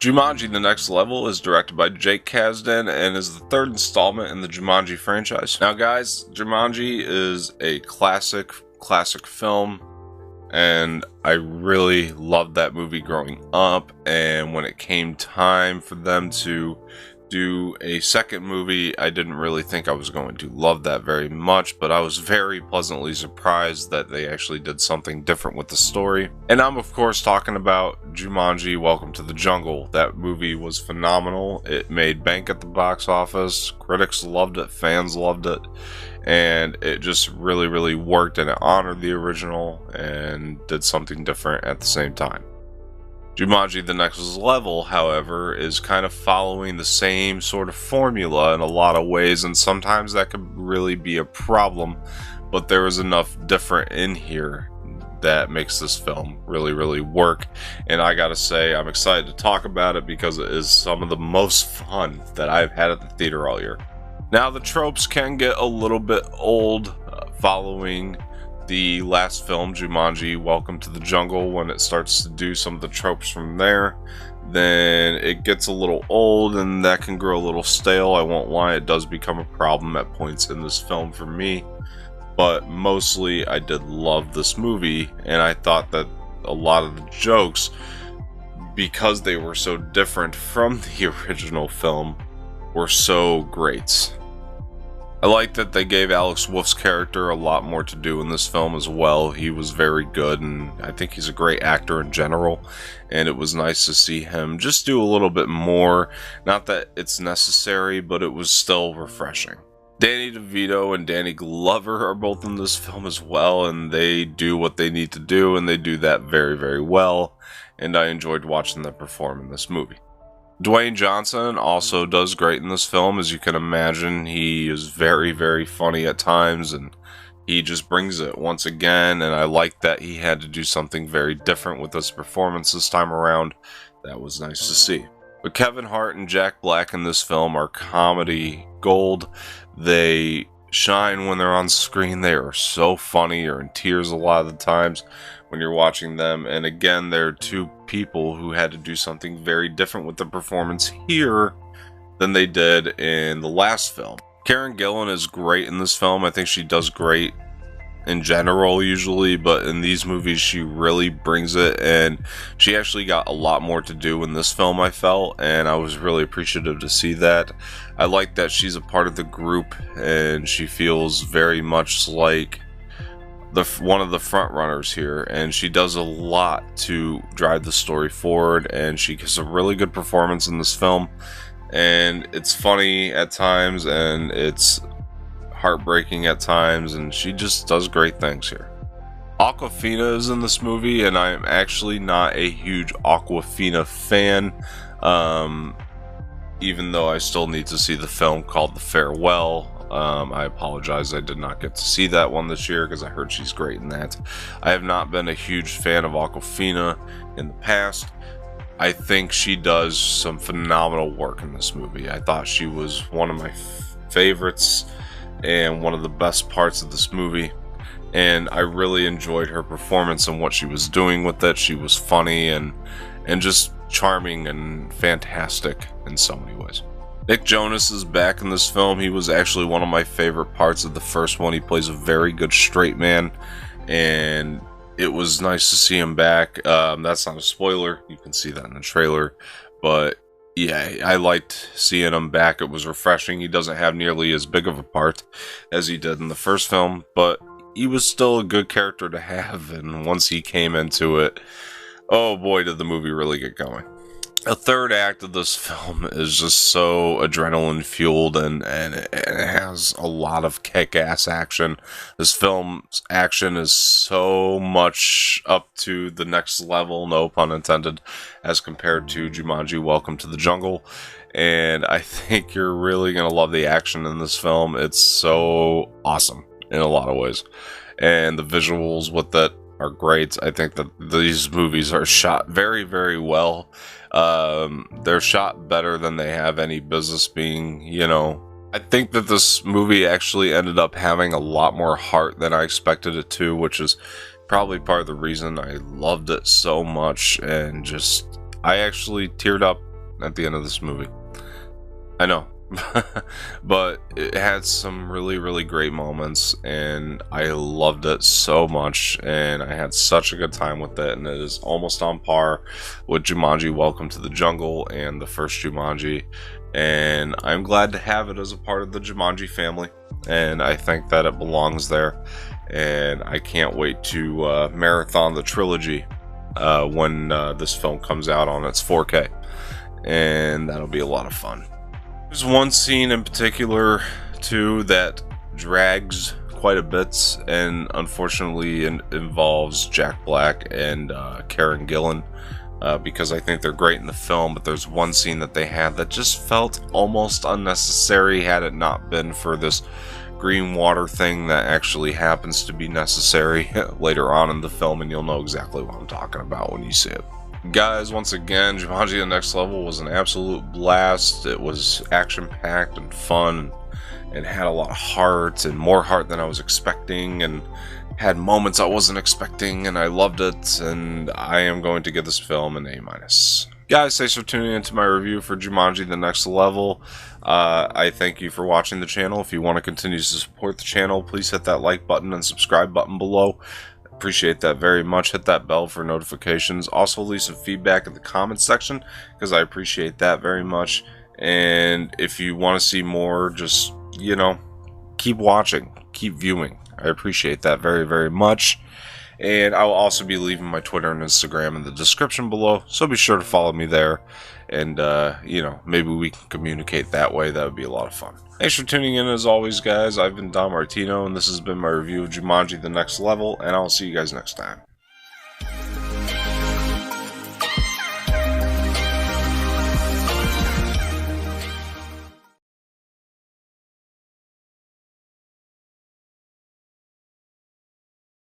Jumanji: The Next Level is directed by Jake Kasdan and is the third installment in the Jumanji franchise. Now guys, Jumanji is a classic film, and I really loved that movie growing up, and when it came time for them to do a second movie, I didn't really think I was going to love that very much, but I was very pleasantly surprised that they actually did something different with the story. And I'm of course talking about Jumanji: Welcome to the Jungle. That movie was phenomenal. It made bank at the box office. Critics loved it, fans loved it, and it just really worked, and it honored the original and did something different at the same time. Jumanji: The Next Level, however, is kind of following the same sort of formula in a lot of ways, and sometimes that could really be a problem, but there is enough different in here that makes this film really work. And I gotta say, I'm excited to talk about it because it is some of the most fun that I've had at the theater all year. Now, the tropes can get a little bit old following the last film, Jumanji: Welcome to the Jungle. When it starts to do some of the tropes from there, then it gets a little old and that can grow a little stale. I won't lie, it does become a problem at points in this film for me, but mostly I did love this movie, and I thought that a lot of the jokes, because they were so different from the original film, were so great. I like that they gave Alex Wolff's character a lot more to do in this film as well. He was very good, and I think he's a great actor in general, and it was nice to see him just do a little bit more. Not that it's necessary, but it was still refreshing. Danny DeVito and Danny Glover are both in this film as well, and they do what they need to do, and they do that very well, and I enjoyed watching them perform in this movie. Dwayne Johnson also does great in this film. As you can imagine, he is very funny at times, and he just brings it once again, and I like that he had to do something very different with this performance this time around. That was nice to see. But Kevin Hart and Jack Black in this film are comedy gold. They shine when they're on screen. They are so funny. You're in tears a lot of the times when you're watching them, and again, they're two people who had to do something very different with the performance here than they did in the last film. Karen Gillan is great in this film. I think she does great in general usually, but in these movies she really brings it, and she actually got a lot more to do in this film, I felt, and I was really appreciative to see that. I like that she's a part of the group, and she feels very much like one of the front runners here, and she does a lot to drive the story forward, and she gives a really good performance in this film, and it's funny at times and it's heartbreaking at times, and she just does great things here. Awkwafina is in this movie, and I am actually not a huge Awkwafina fan, even though I still need to see the film called The Farewell. I apologize, I did not get to see that one this year because I heard she's great in that. I have not been a huge fan of Awkwafina in the past. I think she does some phenomenal work in this movie. I thought she was one of my favorites and one of the best parts of this movie, and I really enjoyed her performance and what she was doing with it. She was funny and just charming and fantastic in so many ways. Nick Jonas is back in this film. He was actually one of my favorite parts of the first one. He plays a very good straight man, and it was nice to see him back. That's not a spoiler. You can see that in the trailer. But yeah, I liked seeing him back. It was refreshing. He doesn't have nearly as big of a part as he did in the first film, but he was still a good character to have, and once he came into it, oh boy, did the movie really get going. The third act of this film is just so adrenaline fueled, and it has a lot of kick-ass action. This film's action is so much up to the next level, no pun intended, as compared to Jumanji: Welcome to the Jungle. And I think you're really going to love the action in this film. It's so awesome in a lot of ways. And the visuals with it are great. I think that these movies are shot very well. They're shot better than they have any business being, I think that this movie actually ended up having a lot more heart than I expected it to, which is probably part of the reason I loved it so much, and just I actually teared up at the end of this movie. I know. But it had some really, really great moments, and I loved it so much, and I had such a good time with it, and it is almost on par with Jumanji Welcome to the Jungle and the first Jumanji, and I'm glad to have it as a part of the Jumanji family, and I think that it belongs there, and I can't wait to marathon the trilogy when this film comes out on its 4K, and that'll be a lot of fun. There's one scene in particular, too, that drags quite a bit, and unfortunately involves Jack Black and Karen Gillan, because I think they're great in the film, but there's one scene that they had that just felt almost unnecessary had it not been for this green water thing that actually happens to be necessary later on in the film, and you'll know exactly what I'm talking about when you see it. Guys, once again, Jumanji: The Next Level was an absolute blast. It was action-packed and fun, and had a lot of heart, and more heart than I was expecting, and had moments I wasn't expecting, and I loved it, and I am going to give this film an A-. Guys, thanks for tuning into my review for Jumanji: The Next Level. I thank you for watching the channel. If you want to continue to support the channel, please hit that like button and subscribe button below. Appreciate that very much. Hit that bell for notifications. Also leave some feedback in the comments section, because I appreciate that very much. And if you want to see more, just, you know, keep watching, keep viewing. I appreciate that very, very much. And I will also be leaving my Twitter and Instagram in the description below, so be sure to follow me there. And, you know, maybe we can communicate that way. That would be a lot of fun. Thanks for tuning in as always, guys. I've been Don Martino, and this has been my review of Jumanji: The Next Level, and I'll see you guys next time.